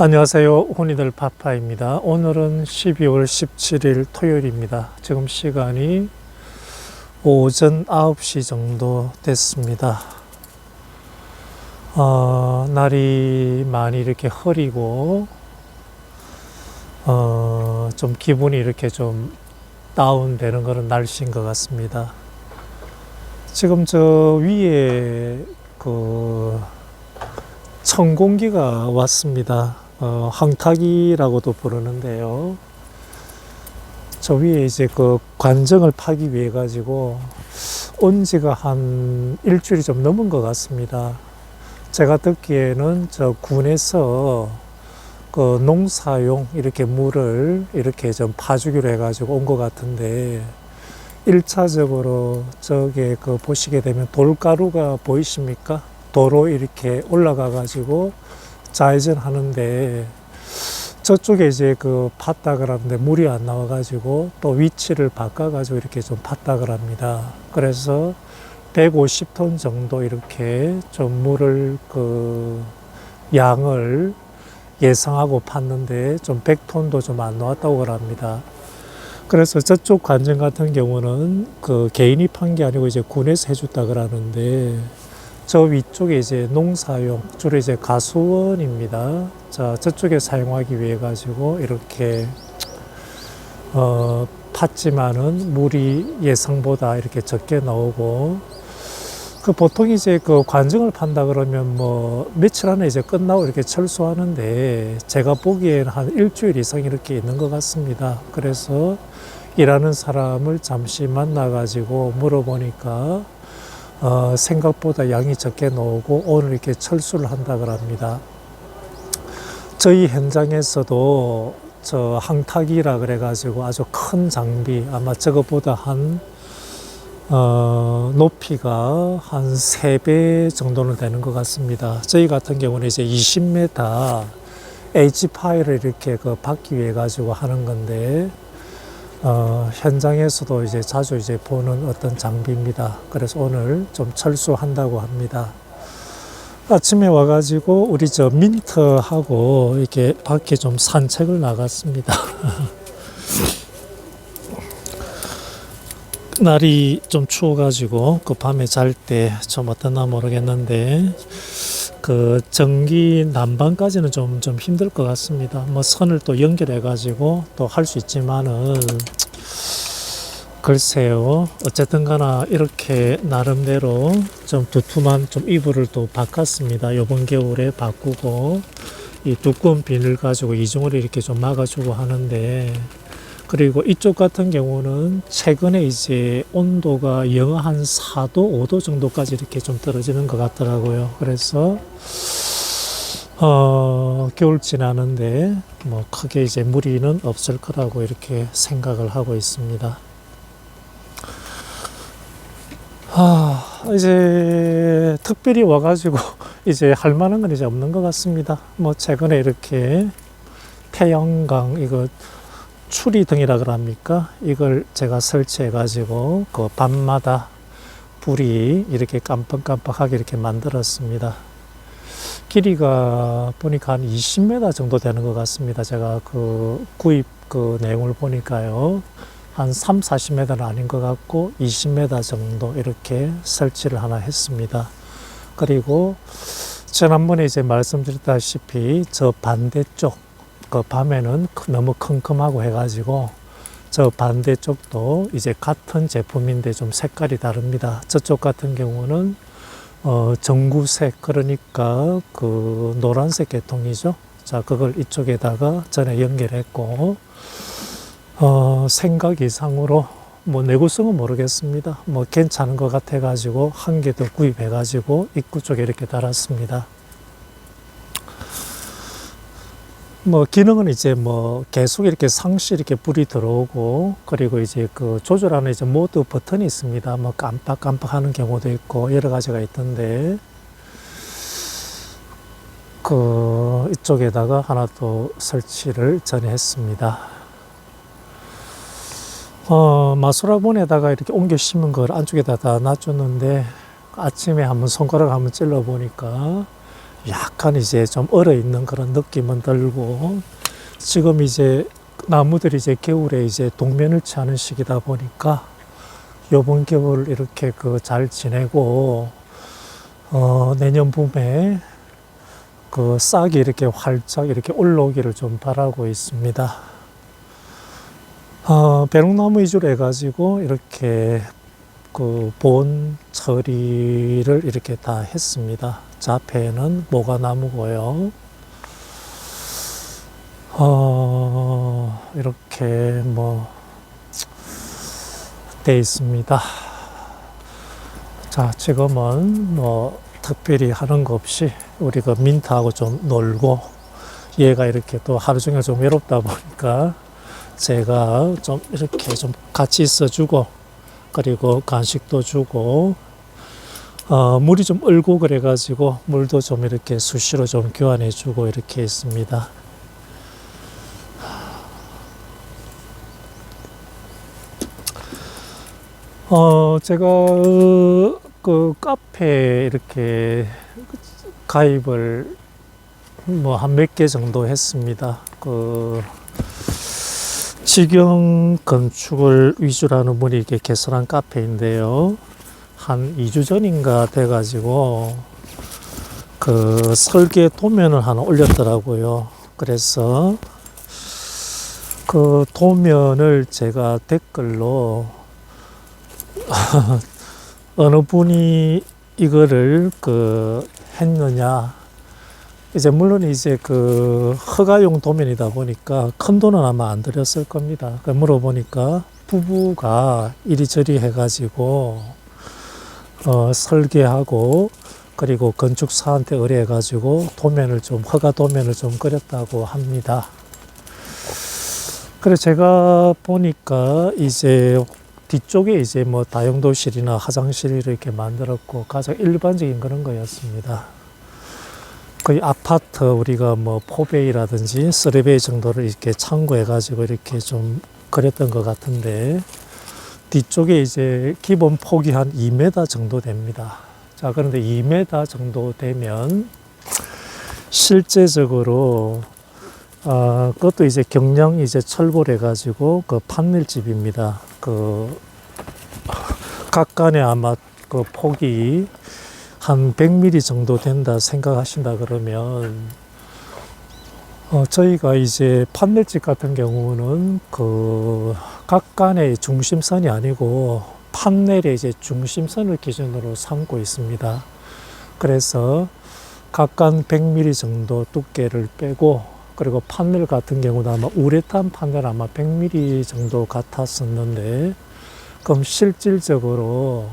안녕하세요. 혼이들 파파입니다. 오늘은 12월 17일 토요일입니다. 지금 시간이 오전 9시 정도 됐습니다. 날이 많이 이렇게 흐리고 좀 기분이 이렇게 좀 다운되는 그런 날씨인 것 같습니다. 지금 저 위에 찬 공기가 왔습니다. 항타기라고도 부르는데요. 저 위에 이제 관정을 파기 위해 가지고 온 지가 한 일주일이 좀 넘은 것 같습니다. 제가 듣기에는 저 군에서 농사용 이렇게 물을 이렇게 좀 파주기로 해가지고 온 것 같은데, 1차적으로 저게 보시게 되면 돌가루가 보이십니까? 도로 이렇게 올라가 가지고 좌회전 하는데, 저쪽에 이제 팠다 그러는데 물이 안 나와 가지고 또 위치를 바꿔 가지고 이렇게 좀 팠다 그럽니다. 그래서 150톤 정도 이렇게 좀 물을 양을 예상하고 팠는데 좀 100톤도 좀 안 나왔다고 그럽니다. 그래서 저쪽 관정 같은 경우는 개인이 판 게 아니고 이제 군에서 해줬다 그러는데, 저 위쪽에 이제 농사용, 주로 이제 가수원입니다. 자, 저쪽에 사용하기 위해 가지고 이렇게, 팠지만은 물이 예상보다 이렇게 적게 나오고, 보통 이제 관정을 판다 그러면 뭐 며칠 안에 이제 끝나고 이렇게 철수하는데, 제가 보기에는 한 일주일 이상 이렇게 있는 것 같습니다. 그래서 일하는 사람을 잠시 만나가지고 물어보니까, 생각보다 양이 적게 나오고 오늘 이렇게 철수를 한다 그럽니다. 저희 현장에서도 저 항타기라 그래가지고 아주 큰 장비, 아마 저것보다 높이가 한 3배 정도는 되는 것 같습니다. 저희 같은 경우는 이제 20m H파이를 이렇게 받기 위해 가지고 하는 건데, 현장에서도 이제 자주 이제 보는 어떤 장비입니다. 그래서 오늘 좀 철수한다고 합니다. 아침에 와가지고 우리 저 민트하고 이렇게 밖에 좀 산책을 나갔습니다. 날이 좀 추워가지고 밤에 잘 때 좀 어떠나 모르겠는데, 전기 난방까지는 좀 힘들 것 같습니다. 뭐 선을 또 연결해가지고 또 할 수 있지만은, 글쎄요. 어쨌든 가나 이렇게 나름대로 좀 두툼한 좀 이불을 또 바꿨습니다. 요번 겨울에 바꾸고, 이 두꺼운 비닐 가지고 이중으로 이렇게 좀 막아주고 하는데, 그리고 이쪽 같은 경우는 최근에 이제 온도가 영하 한 4도, 5도 정도까지 이렇게 좀 떨어지는 것 같더라고요. 그래서, 겨울 지나는데 뭐 크게 이제 무리는 없을 거라고 이렇게 생각을 하고 있습니다. 이제 특별히 와가지고 이제 할 만한 건 이제 없는 것 같습니다. 뭐 최근에 이렇게 태양광, 이거 추리등이라 그럽니까? 이걸 제가 설치해 가지고 밤마다 불이 이렇게 깜빡깜빡하게 이렇게 만들었습니다. 길이가 보니까 한 20m 정도 되는 것 같습니다. 제가 구입 내용을 보니까요. 한 3, 40m는 아닌 것 같고 20m 정도 이렇게 설치를 하나 했습니다. 그리고 지난번에 이제 말씀드렸다시피 저 반대쪽, 밤에는 너무 컴컴하고 해가지고 저 반대쪽도 이제 같은 제품인데 좀 색깔이 다릅니다. 저쪽 같은 경우는 전구색, 그러니까 노란색 계통이죠. 자, 그걸 이쪽에다가 전에 연결했고, 생각 이상으로 뭐 내구성은 모르겠습니다. 뭐 괜찮은 것 같아 가지고 한 개 더 구입해 가지고 입구 쪽에 이렇게 달았습니다. 뭐 기능은 이제 뭐 계속 이렇게 상시 이렇게 불이 들어오고, 그리고 이제 조절하는 이제 모드 버튼이 있습니다. 뭐 깜빡깜빡 하는 경우도 있고 여러 가지가 있던데, 이쪽에다가 하나 또 설치를 전에 했습니다. 마수라본에다가 이렇게 옮겨 심은 걸 안쪽에다 다 놔줬는데, 아침에 한번 손가락 한번 찔러 보니까 약간 이제 좀 얼어 있는 그런 느낌은 들고, 지금 이제 나무들이 이제 겨울에 이제 동면을 취하는 시기다 보니까 요번 겨울 이렇게 그 잘 지내고, 내년 봄에 그 싹이 이렇게 활짝 이렇게 올라오기를 좀 바라고 있습니다. 배롱나무 위주로 해가지고 이렇게 그 본 처리를 이렇게 다 했습니다. 자패는 모가나무고요. 이렇게 뭐 돼 있습니다. 자, 지금은 뭐 특별히 하는 거 없이 우리 그 민트하고 좀 놀고, 얘가 이렇게 또 하루 종일 좀 외롭다 보니까 제가 좀 이렇게 좀 같이 있어주고, 그리고 간식도 주고, 물이 좀 얼고 그래가지고 물도 좀 이렇게 수시로 좀 교환해주고 이렇게 있습니다. 제가 그 카페에 이렇게 가입을 뭐 한 몇 개 정도 했습니다. 그 직영 건축을 위주로 하는 분이 이렇게 개설한 카페인데요. 한 2주 전인가 돼가지고 그 설계 도면을 하나 올렸더라고요. 그래서 그 도면을 제가 댓글로 어느 분이 이거를 그 했느냐. 이제 물론 이제 그 허가용 도면이다 보니까 큰 돈은 아마 안 들였을 겁니다. 그 물어보니까 부부가 이리저리 해가지고 설계하고, 그리고 건축사한테 의뢰해가지고 도면을 좀 허가 도면을 좀 그렸다고 합니다. 그래서 제가 보니까 이제 뒤쪽에 이제 뭐 다용도실이나 화장실을 이렇게 만들었고, 가장 일반적인 그런 거였습니다. 거의 아파트 우리가 뭐 4베이라든지 3베이 정도를 이렇게 참고해가지고 이렇게 좀 그렸던 것 같은데, 뒤쪽에 이제 기본 폭이 한 2m 정도 됩니다. 자, 그런데 2m 정도 되면 실제적으로 그것도 이제 경량 이제 철골 해가지고 그 판넬집입니다. 그 각간에 아마 그 폭이 한 100mm 정도 된다 생각하신다 그러면, 저희가 이제 판넬집 같은 경우는 그 각간의 중심선이 아니고 판넬의 이제 중심선을 기준으로 삼고 있습니다. 그래서 각간 100mm 정도 두께를 빼고, 그리고 판넬 같은 경우도 아마 우레탄 판넬 아마 100mm 정도 같았었는데, 그럼 실질적으로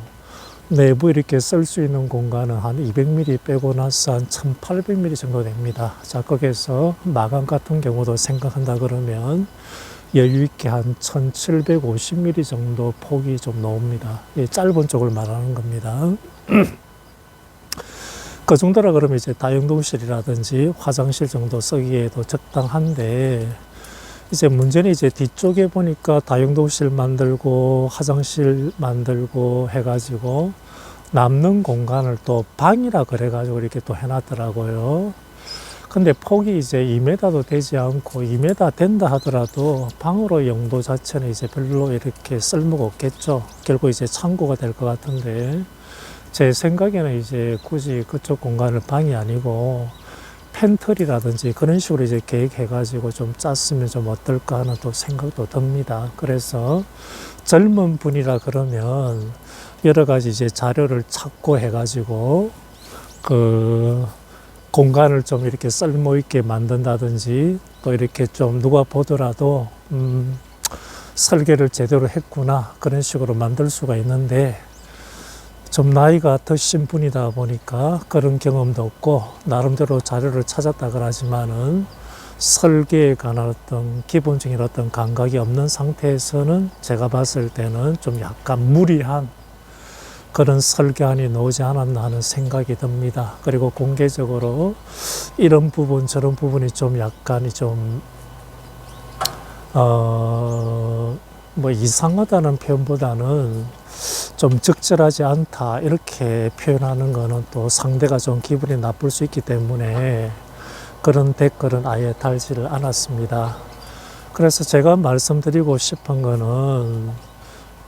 내부 이렇게 쓸 수 있는 공간은 한 200mm 빼고 나서 한 1800mm 정도 됩니다. 자, 거기에서 마감 같은 경우도 생각한다 그러면 여유있게 한 1750mm 정도 폭이 좀 나옵니다. 짧은 쪽을 말하는 겁니다. 그 정도라 그러면 이제 다용도실이라든지 화장실 정도 쓰기에도 적당한데, 이제 문제는 이제 뒤쪽에 보니까 다용도실 만들고 화장실 만들고 해가지고 남는 공간을 또 방이라 그래가지고 이렇게 또 해놨더라고요. 근데 폭이 이제 2m도 되지 않고 2m 된다 하더라도 방으로 용도 자체는 이제 별로 이렇게 쓸모가 없겠죠. 결국 이제 창고가 될 것 같은데, 제 생각에는 이제 굳이 그쪽 공간을 방이 아니고 펜트리라든지 그런 식으로 이제 계획해가지고 좀 짰으면 좀 어떨까 하는 또 생각도 듭니다. 그래서 젊은 분이라 그러면 여러 가지 이제 자료를 찾고 해가지고 그 공간을 좀 이렇게 쓸모 있게 만든다든지, 또 이렇게 좀 누가 보더라도 설계를 제대로 했구나 그런 식으로 만들 수가 있는데, 좀 나이가 드신 분이다 보니까 그런 경험도 없고 나름대로 자료를 찾았다 그러지만은 설계에 관한 어떤 기본적인 어떤 감각이 없는 상태에서는 제가 봤을 때는 좀 약간 무리한 그런 설계안이 나오지 않았나 하는 생각이 듭니다. 그리고 공개적으로 이런 부분 저런 부분이 좀 약간이 좀 뭐 이상하다는 표현보다는 좀 적절하지 않다 이렇게 표현하는 거는 또 상대가 좀 기분이 나쁠 수 있기 때문에 그런 댓글은 아예 달지를 않았습니다. 그래서 제가 말씀드리고 싶은 거는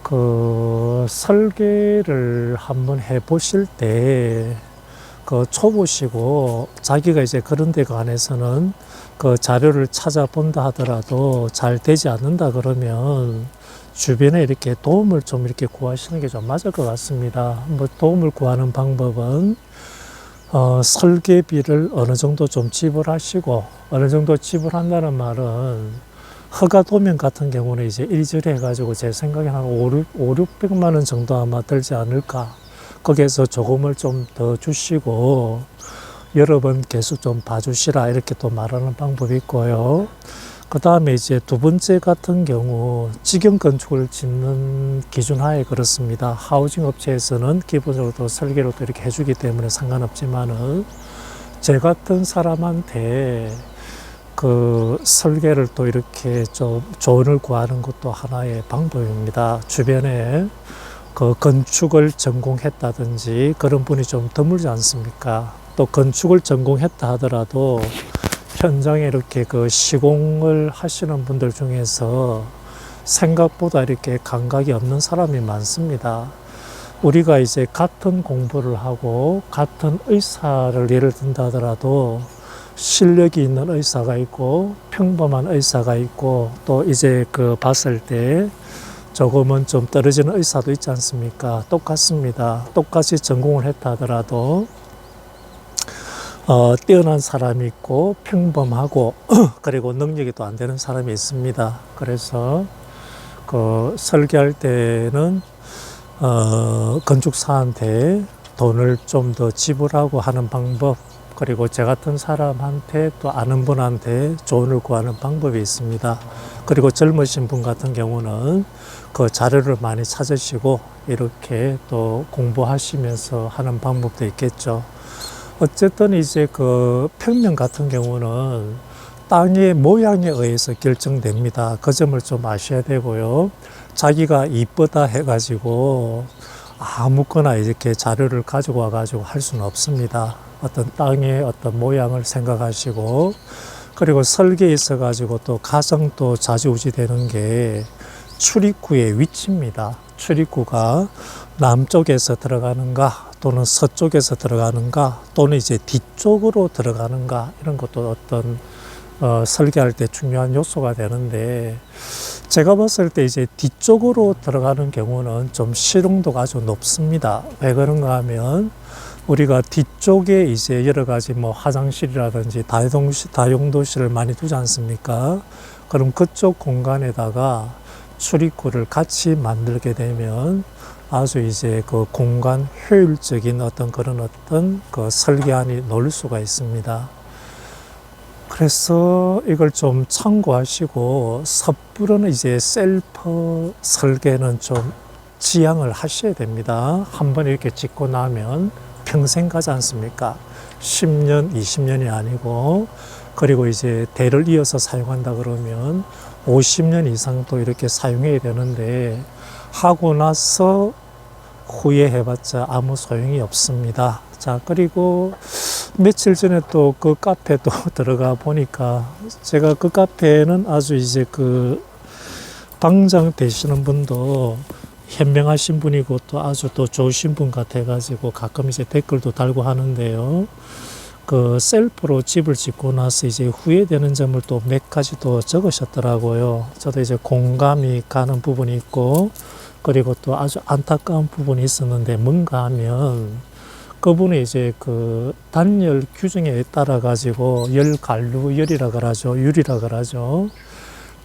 그 설계를 한번 해 보실 때 그 초보시고 자기가 이제 그런 데 관해서는 그 자료를 찾아본다 하더라도 잘 되지 않는다 그러면 주변에 이렇게 도움을 좀 이렇게 구하시는 게 좀 맞을 것 같습니다. 뭐 도움을 구하는 방법은 설계비를 어느 정도 좀 지불하시고, 어느 정도 지불한다는 말은 허가 도면 같은 경우는 이제 일절에 해가지고 제 생각에 한 600만 원 정도 아마 들지 않을까. 거기에서 조금을 좀 더 주시고 여러 번 계속 좀 봐주시라 이렇게 또 말하는 방법이 있고요. 그 다음에 이제 두 번째 같은 경우 직영 건축을 짓는 기준 하에 그렇습니다. 하우징 업체에서는 기본적으로 또 설계로 또 이렇게 해주기 때문에 상관없지만은 제 같은 사람한테 그 설계를 또 이렇게 좀 조언을 구하는 것도 하나의 방법입니다. 주변에 그 건축을 전공했다든지 그런 분이 좀 드물지 않습니까? 또 건축을 전공했다 하더라도 현장에 이렇게 그 시공을 하시는 분들 중에서 생각보다 이렇게 감각이 없는 사람이 많습니다. 우리가 이제 같은 공부를 하고 같은 의사를 예를 든다 하더라도 실력이 있는 의사가 있고 평범한 의사가 있고 또 이제 그 봤을 때 조금은 좀 떨어지는 의사도 있지 않습니까? 똑같습니다. 똑같이 전공을 했다 하더라도 뛰어난 사람이 있고 평범하고 그리고 능력이 또 안 되는 사람이 있습니다. 그래서 그 설계할 때는 건축사한테 돈을 좀 더 지불하고 하는 방법, 그리고 저 같은 사람한테 또 아는 분한테 조언을 구하는 방법이 있습니다. 그리고 젊으신 분 같은 경우는 그 자료를 많이 찾으시고 이렇게 또 공부하시면서 하는 방법도 있겠죠. 어쨌든 이제 그 평면 같은 경우는 땅의 모양에 의해서 결정됩니다. 그 점을 좀 아셔야 되고요. 자기가 이쁘다 해가지고 아무거나 이렇게 자료를 가지고 와가지고 할 수는 없습니다. 어떤 땅의 어떤 모양을 생각하시고, 그리고 설계에 있어가지고 또 가장 또 좌지우지 되는 게 출입구의 위치입니다. 출입구가 남쪽에서 들어가는가 또는 서쪽에서 들어가는가 또는 이제 뒤쪽으로 들어가는가, 이런 것도 어떤 설계할 때 중요한 요소가 되는데, 제가 봤을 때 이제 뒤쪽으로 들어가는 경우는 좀 실용도가 아주 높습니다. 왜 그런가 하면 우리가 뒤쪽에 이제 여러 가지 뭐 화장실이라든지 다용도실을 많이 두지 않습니까? 그럼 그쪽 공간에다가 출입구를 같이 만들게 되면 아주 이제 그 공간 효율적인 어떤 그런 어떤 그 설계안이 나올 수가 있습니다. 그래서 이걸 좀 참고하시고 섣부른 이제 셀프 설계는 좀 지양을 하셔야 됩니다. 한번 이렇게 짓고 나면 평생 가지 않습니까? 10년, 20년이 아니고, 그리고 이제 대를 이어서 사용한다 그러면 50년 이상 또 이렇게 사용해야 되는데, 하고 나서 후회해봤자 아무 소용이 없습니다. 자, 그리고 며칠 전에 또 그 카페 또 들어가 보니까, 제가 그 카페는 아주 이제 그 방장 되시는 분도 현명하신 분이고 또 아주 또 좋으신 분 같아가지고 가끔 이제 댓글도 달고 하는데요. 그 셀프로 집을 짓고 나서 이제 후회되는 점을 또 몇 가지 또 적으셨더라고요. 저도 이제 공감이 가는 부분이 있고, 그리고 또 아주 안타까운 부분이 있었는데, 뭔가 하면 그분이 이제 그 단열 규정에 따라 가지고 열관루열이라 그러죠. 유리라 그러죠.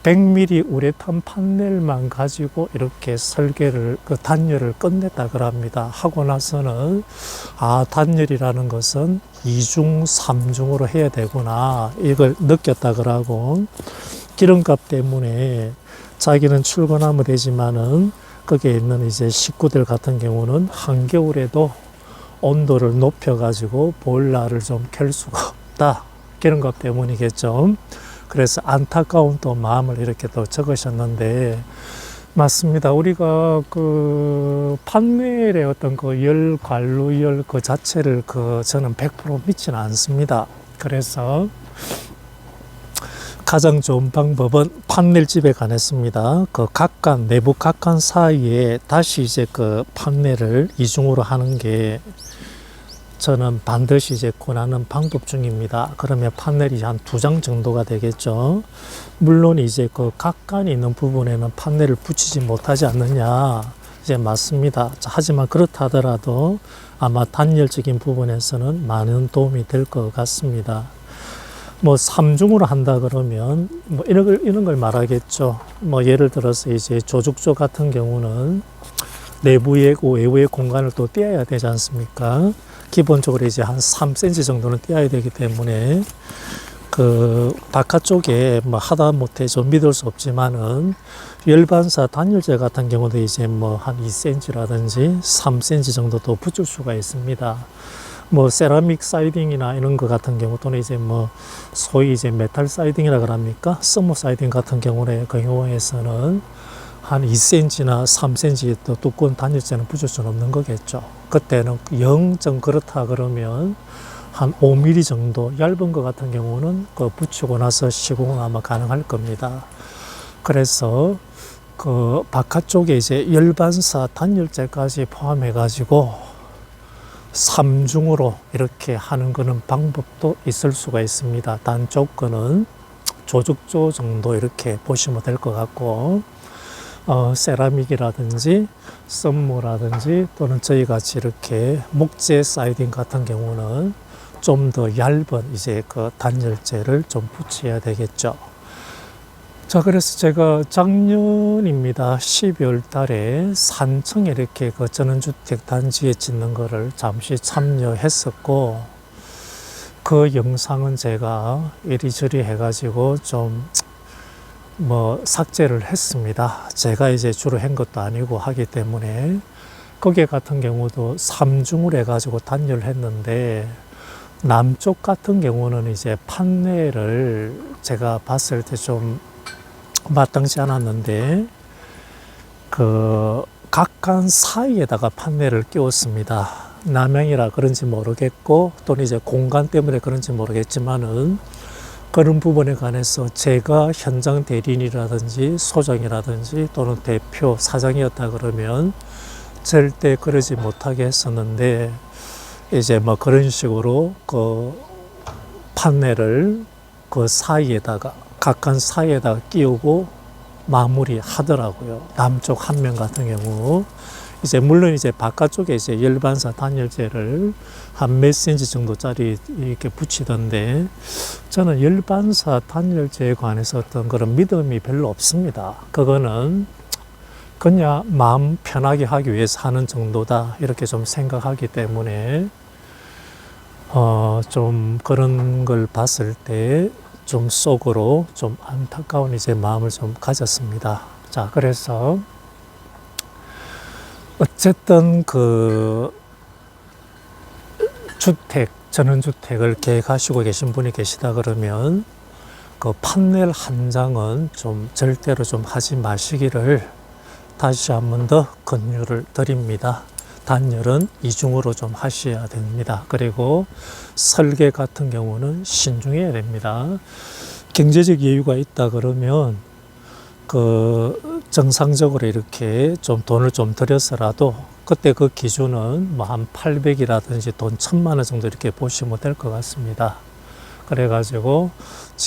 100mm 우레탄 판넬만 가지고 이렇게 설계를, 그 단열을 끝냈다 그럽니다. 하고 나서는 단열이라는 것은 2중, 3중으로 해야 되구나, 이걸 느꼈다 그러고, 기름값 때문에 자기는 출근하면 되지만은 거기에 있는 이제 식구들 같은 경우는 한겨울에도 온도를 높여가지고 보일러를 좀 켤 수가 없다. 기름값 때문이겠죠. 그래서 안타까운 또 마음을 이렇게 또 적으셨는데, 맞습니다. 우리가 그 판넬의 어떤 그 열 관루열 그 자체를 저는 100% 믿지는 않습니다. 그래서 가장 좋은 방법은 판넬집에 관했습니다. 그 각관, 내부 각관 사이에 다시 이제 그 판넬을 이중으로 하는 게 저는 반드시 이제 권하는 방법 중입니다. 그러면 판넬이 한 2장 정도가 되겠죠. 물론 이제 그 각관이 있는 부분에는 판넬을 붙이지 못하지 않느냐. 이제 맞습니다. 하지만 그렇다 하더라도 아마 단열적인 부분에서는 많은 도움이 될 것 같습니다. 뭐 3중으로 한다 그러면 뭐 이런 걸 말하겠죠. 뭐 예를 들어서 이제 조죽조 같은 경우는 내부의 외부의 공간을 또 떼어야 되지 않습니까? 기본적으로 이제 한 3cm 정도는 떼어야 되기 때문에 그 바깥쪽에 뭐 하다 못해 좀 믿을 수 없지만은 열반사 단열재 같은 경우도 이제 뭐 한 2cm라든지 3cm 정도 더 붙일 수가 있습니다. 뭐 세라믹 사이딩이나 이런 거 같은 경우 또는 이제 뭐 소위 이제 메탈 사이딩이라 그럽니까? 서머 사이딩 같은 경우에서는 한 2cm나 3cm 더 두꺼운 단열재는 붙일 수는 없는 거겠죠. 그때는 0점 그렇다 그러면 한 5mm 정도 얇은 것 같은 경우는 그 붙이고 나서 시공은 아마 가능할 겁니다. 그래서 그 바깥쪽에 이제 열반사 단열재까지 포함해 가지고 3중으로 이렇게 하는 거는 방법도 있을 수가 있습니다. 단 조건은 조죽조 정도 이렇게 보시면 될 것 같고 세라믹이라든지 썸모라든지 또는 저희 같이 이렇게 목재 사이딩 같은 경우는 좀 더 얇은 이제 그 단열재를 좀 붙여야 되겠죠. 자, 그래서 제가 작년입니다. 12월 달에 산청에 이렇게 그 전원주택 단지에 짓는 거를 잠시 참여했었고, 그 영상은 제가 이리저리 해가지고 좀 뭐 삭제를 했습니다. 제가 이제 주로 한 것도 아니고 하기 때문에 거기 같은 경우도 3중을 해가지고 단열을 했는데 남쪽 같은 경우는 이제 판넬을 제가 봤을 때 좀 마땅치 않았는데 그 각간 사이에다가 판넬을 끼웠습니다. 남향이라 그런지 모르겠고 또는 이제 공간 때문에 그런지 모르겠지만은 그런 부분에 관해서 제가 현장 대리인이라든지 소장이라든지 또는 대표 사장이었다 그러면 절대 그러지 못하게 했었는데 이제 뭐 그런 식으로 그 판넬을 그 사이에다가 각간 사이에다가 끼우고 마무리 하더라고요. 남쪽 한 면 같은 경우 이제 물론 이제 바깥쪽에 이제 열반사 단열재를 한 몇 센치 정도짜리 이렇게 붙이던데 저는 열반사 단열재에 관해서 어떤 그런 믿음이 별로 없습니다. 그거는 그냥 마음 편하게 하기 위해서 하는 정도다 이렇게 좀 생각하기 때문에 좀 그런 걸 봤을 때 좀 속으로 좀 안타까운 이제 마음을 좀 가졌습니다. 자, 그래서 어쨌든 그 주택, 전원주택을 계획하시고 계신 분이 계시다 그러면 그 판넬 한 장은 좀 절대로 좀 하지 마시기를 다시 한 번 더 권유를 드립니다. 단열은 이중으로 좀 하셔야 됩니다. 그리고 설계 같은 경우는 신중해야 됩니다. 경제적 여유가 있다 그러면 그 정상적으로 이렇게 좀 돈을 좀 들여서라도 그때 그 기준은 뭐 한 800이라든지 돈 1000만 원 정도 이렇게 보시면 될 것 같습니다. 그래가지고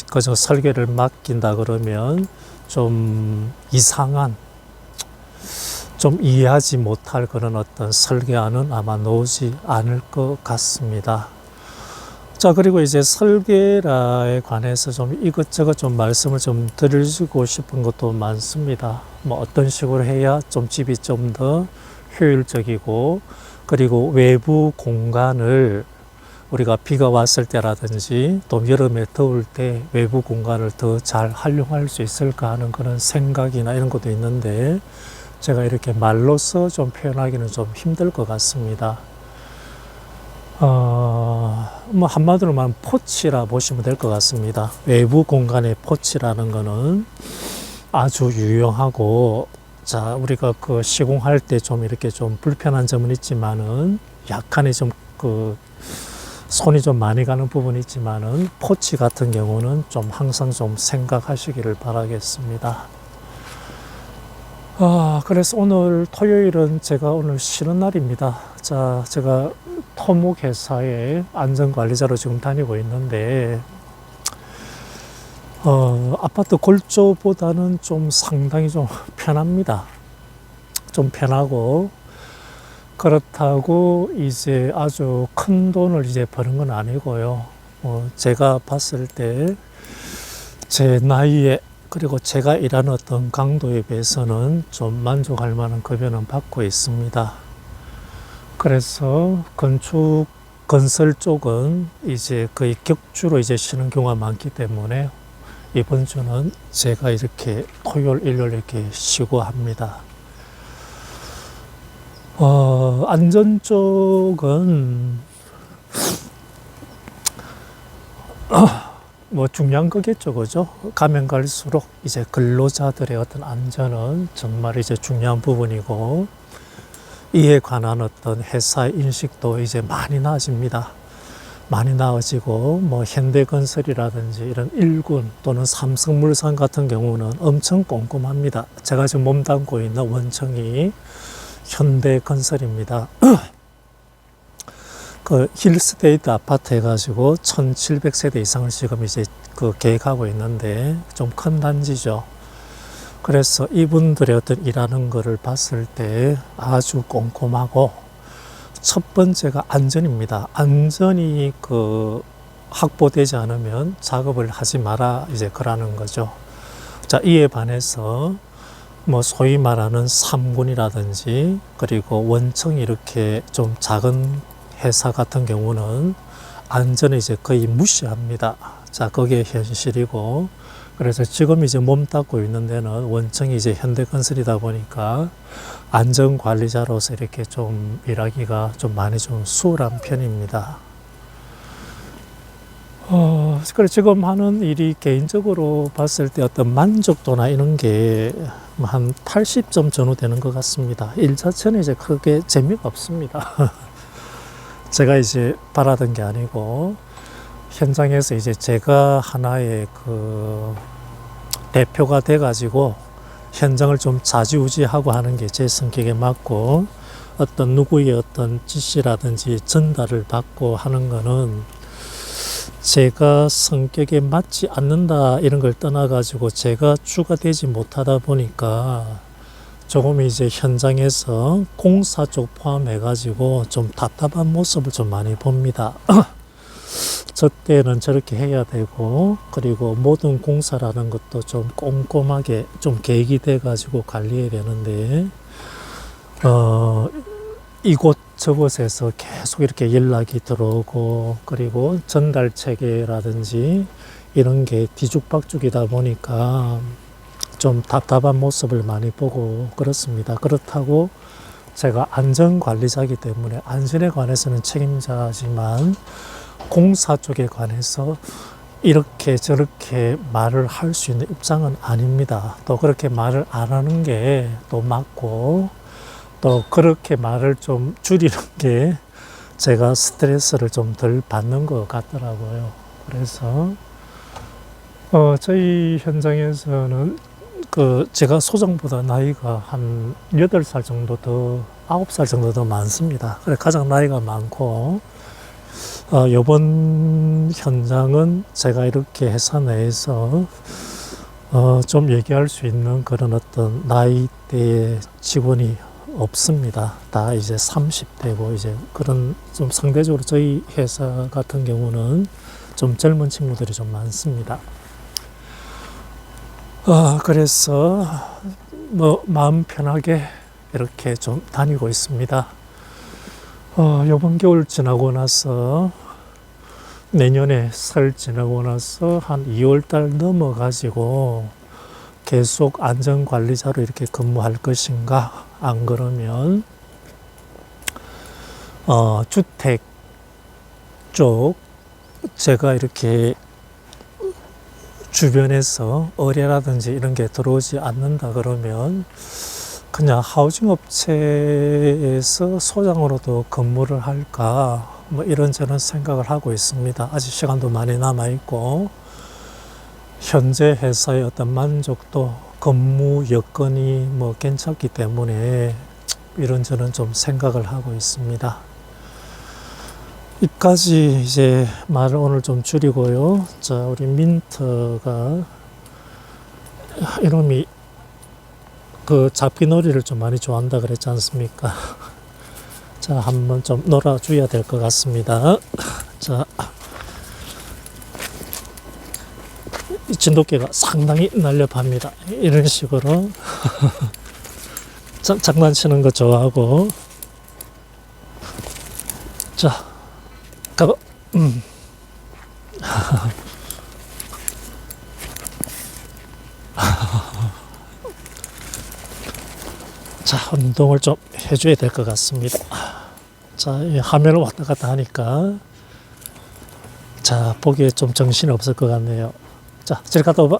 그저 설계를 맡긴다 그러면 좀 이상한 좀 이해하지 못할 그런 어떤 설계안은 아마 나오지 않을 것 같습니다. 자, 그리고 이제 설계라에 관해서 좀 이것저것 좀 말씀을 좀 드리고 싶은 것도 많습니다. 뭐 어떤 식으로 해야 좀 집이 좀 더 효율적이고 그리고 외부 공간을 우리가 비가 왔을 때라든지 또 여름에 더울 때 외부 공간을 더 잘 활용할 수 있을까 하는 그런 생각이나 이런 것도 있는데 제가 이렇게 말로써 좀 표현하기는 좀 힘들 것 같습니다. 뭐 한마디로 말하면 포치라 보시면 될 것 같습니다. 외부 공간의 포치라는 거는 아주 유용하고 자, 우리가 그 시공할 때 좀 이렇게 좀 불편한 점은 있지만은 약간의 좀 그 손이 좀 많이 가는 부분이 있지만은 포치 같은 경우는 좀 항상 좀 생각하시기를 바라겠습니다. 그래서 오늘 토요일은 제가 오늘 쉬는 날입니다. 자, 제가 토목 회사의 안전관리자로 지금 다니고 있는데, 아파트 골조보다는 좀 상당히 좀 편합니다. 좀 편하고, 그렇다고 이제 아주 큰 돈을 이제 버는 건 아니고요. 제가 봤을 때 제 나이에 그리고 제가 일하는 어떤 강도에 비해서는 좀 만족할 만한 급여는 받고 있습니다. 그래서 건설 쪽은 이제 거의 격주로 이제 쉬는 경우가 많기 때문에 이번 주는 제가 이렇게 토요일, 일요일 이렇게 쉬고 합니다. 안전 쪽은 뭐 중요한 거겠죠, 그죠? 가면 갈수록 이제 근로자들의 어떤 안전은 정말 이제 중요한 부분이고, 이에 관한 어떤 회사 인식도 이제 많이 나아집니다. 많이 나아지고, 뭐 현대건설이라든지 이런 일군 또는 삼성물산 같은 경우는 엄청 꼼꼼합니다. 제가 지금 몸담고 있는 원청이 현대건설입니다. 그 힐스테이트 아파트 해가지고 1700세대 이상을 지금 이제 그 계획하고 있는데 좀 큰 단지죠. 그래서 이분들의 어떤 일하는 거를 봤을 때 아주 꼼꼼하고, 첫 번째가 안전입니다. 안전이 그 확보되지 않으면 작업을 하지 마라 이제 그러는 거죠. 자, 이에 반해서 뭐 소위 말하는 삼군이라든지 그리고 원청이 이렇게 좀 작은 회사 같은 경우는 안전을 이제 거의 무시합니다. 자, 그게 현실이고, 그래서 지금 이제 몸 닦고 있는 데는 원청이 이제 현대건설이다 보니까 안전관리자로서 이렇게 좀 일하기가 좀 많이 좀 수월한 편입니다. 그래 지금 하는 일이 개인적으로 봤을 때 어떤 만족도나 이런 게 한 80점 전후 되는 것 같습니다. 일 자체는 이제 크게 재미가 없습니다. 제가 이제 바라던 게 아니고, 현장에서 이제 제가 하나의 그 대표가 돼가지고 현장을 좀 좌지우지하고 하는 게 제 성격에 맞고, 어떤 누구의 어떤 지시라든지 전달을 받고 하는 거는 제가 성격에 맞지 않는다 이런 걸 떠나가지고 제가 주가 되지 못하다 보니까 조금 이제 현장에서 공사 쪽 포함해가지고 좀 답답한 모습을 좀 많이 봅니다. 저 때는 저렇게 해야 되고, 그리고 모든 공사라는 것도 좀 꼼꼼하게 좀 계획이 돼가지고 관리해야 되는데, 이곳 저곳에서 계속 이렇게 연락이 들어오고, 그리고 전달 체계라든지 이런 게 뒤죽박죽이다 보니까 좀 답답한 모습을 많이 보고 그렇습니다. 그렇다고 제가 안전관리자이기 때문에 안전에 관해서는 책임자지만 공사 쪽에 관해서 이렇게 저렇게 말을 할 수 있는 입장은 아닙니다. 또 그렇게 말을 안 하는 게 또 맞고, 또 그렇게 말을 좀 줄이는 게 제가 스트레스를 좀 덜 받는 것 같더라고요. 그래서 저희 현장에서는 그 제가 소장보다 나이가 한 8살 정도 더, 9살 정도 더 많습니다. 그래 가장 나이가 많고, 요번 현장은 제가 이렇게 회사 내에서 좀 얘기할 수 있는 그런 어떤 나이대의 직원이 없습니다. 다 이제 30대고, 이제 그런 좀 상대적으로 저희 회사 같은 경우는 좀 젊은 친구들이 좀 많습니다. 그래서 뭐 마음 편하게 이렇게 좀 다니고 있습니다. 요번 겨울 지나고 나서 내년에 설 지나고 나서 한 2월 달 넘어가지고 계속 안전관리자로 이렇게 근무할 것인가, 안 그러면 주택 쪽 제가 이렇게 주변에서 의뢰라든지 이런 게 들어오지 않는다 그러면 그냥 하우징 업체에서 소장으로도 근무를 할까, 뭐 이런저런 생각을 하고 있습니다. 아직 시간도 많이 남아 있고, 현재 회사의 어떤 만족도, 근무 여건이 뭐 괜찮기 때문에 이런저런 좀 생각을 하고 있습니다. 이까지 이제 말을 오늘 좀 줄이고요. 자, 우리 민트가 이놈이 그 잡기놀이를 좀 많이 좋아한다 그랬지 않습니까? 자, 한번 좀 놀아줘야 될 것 같습니다. 자, 이 진돗개가 상당히 날렵합니다. 이런 식으로 장난치는 거 좋아하고. 자, 가봐. 자, 운동을 좀 해줘야 될 것 같습니다. 자, 이 화면을 왔다 갔다 하니까, 자, 보기에 좀 정신이 없을 것 같네요. 자, 저리 갔다 오봐.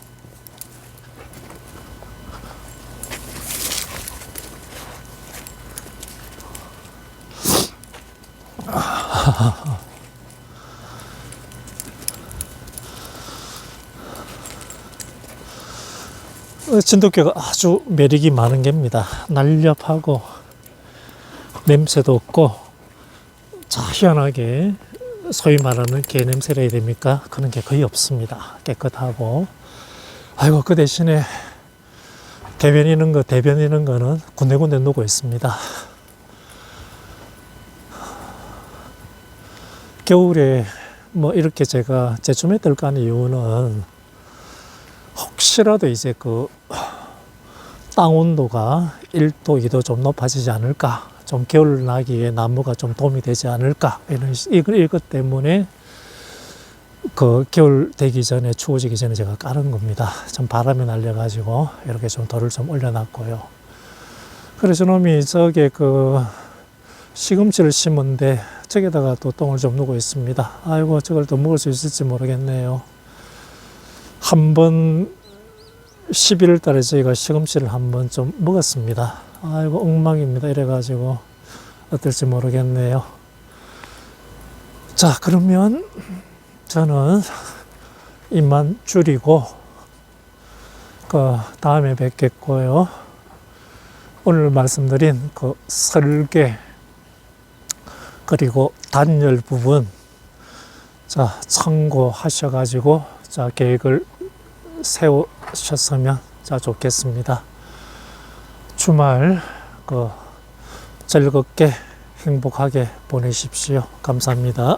진돗개가 아주 매력이 많은 개입니다. 날렵하고 냄새도 없고, 자, 희한하게 소위 말하는 개 냄새라 해야 됩니까? 그런 게 거의 없습니다. 깨끗하고. 아이고, 그 대신에 대변 이는 거는 군데군데 누고 있습니다. 겨울에 뭐 이렇게 제가 제춤에 들어가는 이유는 혹시라도 이제 그 땅 온도가 1도, 2도 좀 높아지지 않을까, 좀 겨울 나기에 나무가 좀 도움이 되지 않을까, 이것 때문에 그 겨울 되기 전에, 추워지기 전에 제가 깔은 겁니다. 좀 바람이 날려가지고 이렇게 좀 돌을 좀 올려놨고요. 그래서 놈이 저게 그 시금치를 심은데 저기다가 또 똥을 좀 누고 있습니다. 아이고, 저걸 또 먹을 수 있을지 모르겠네요. 한번 11월 달에 저희가 시금치를 한번 좀 먹었습니다. 아이고, 엉망입니다. 이래가지고 어떨지 모르겠네요. 자, 그러면 저는 입만 줄이고 그 다음에 뵙겠고요. 오늘 말씀드린 그 설계 그리고 단열 부분, 자, 참고하셔가지고 자, 계획을 세우셨으면 자, 좋겠습니다. 주말 즐겁게 행복하게 보내십시오. 감사합니다.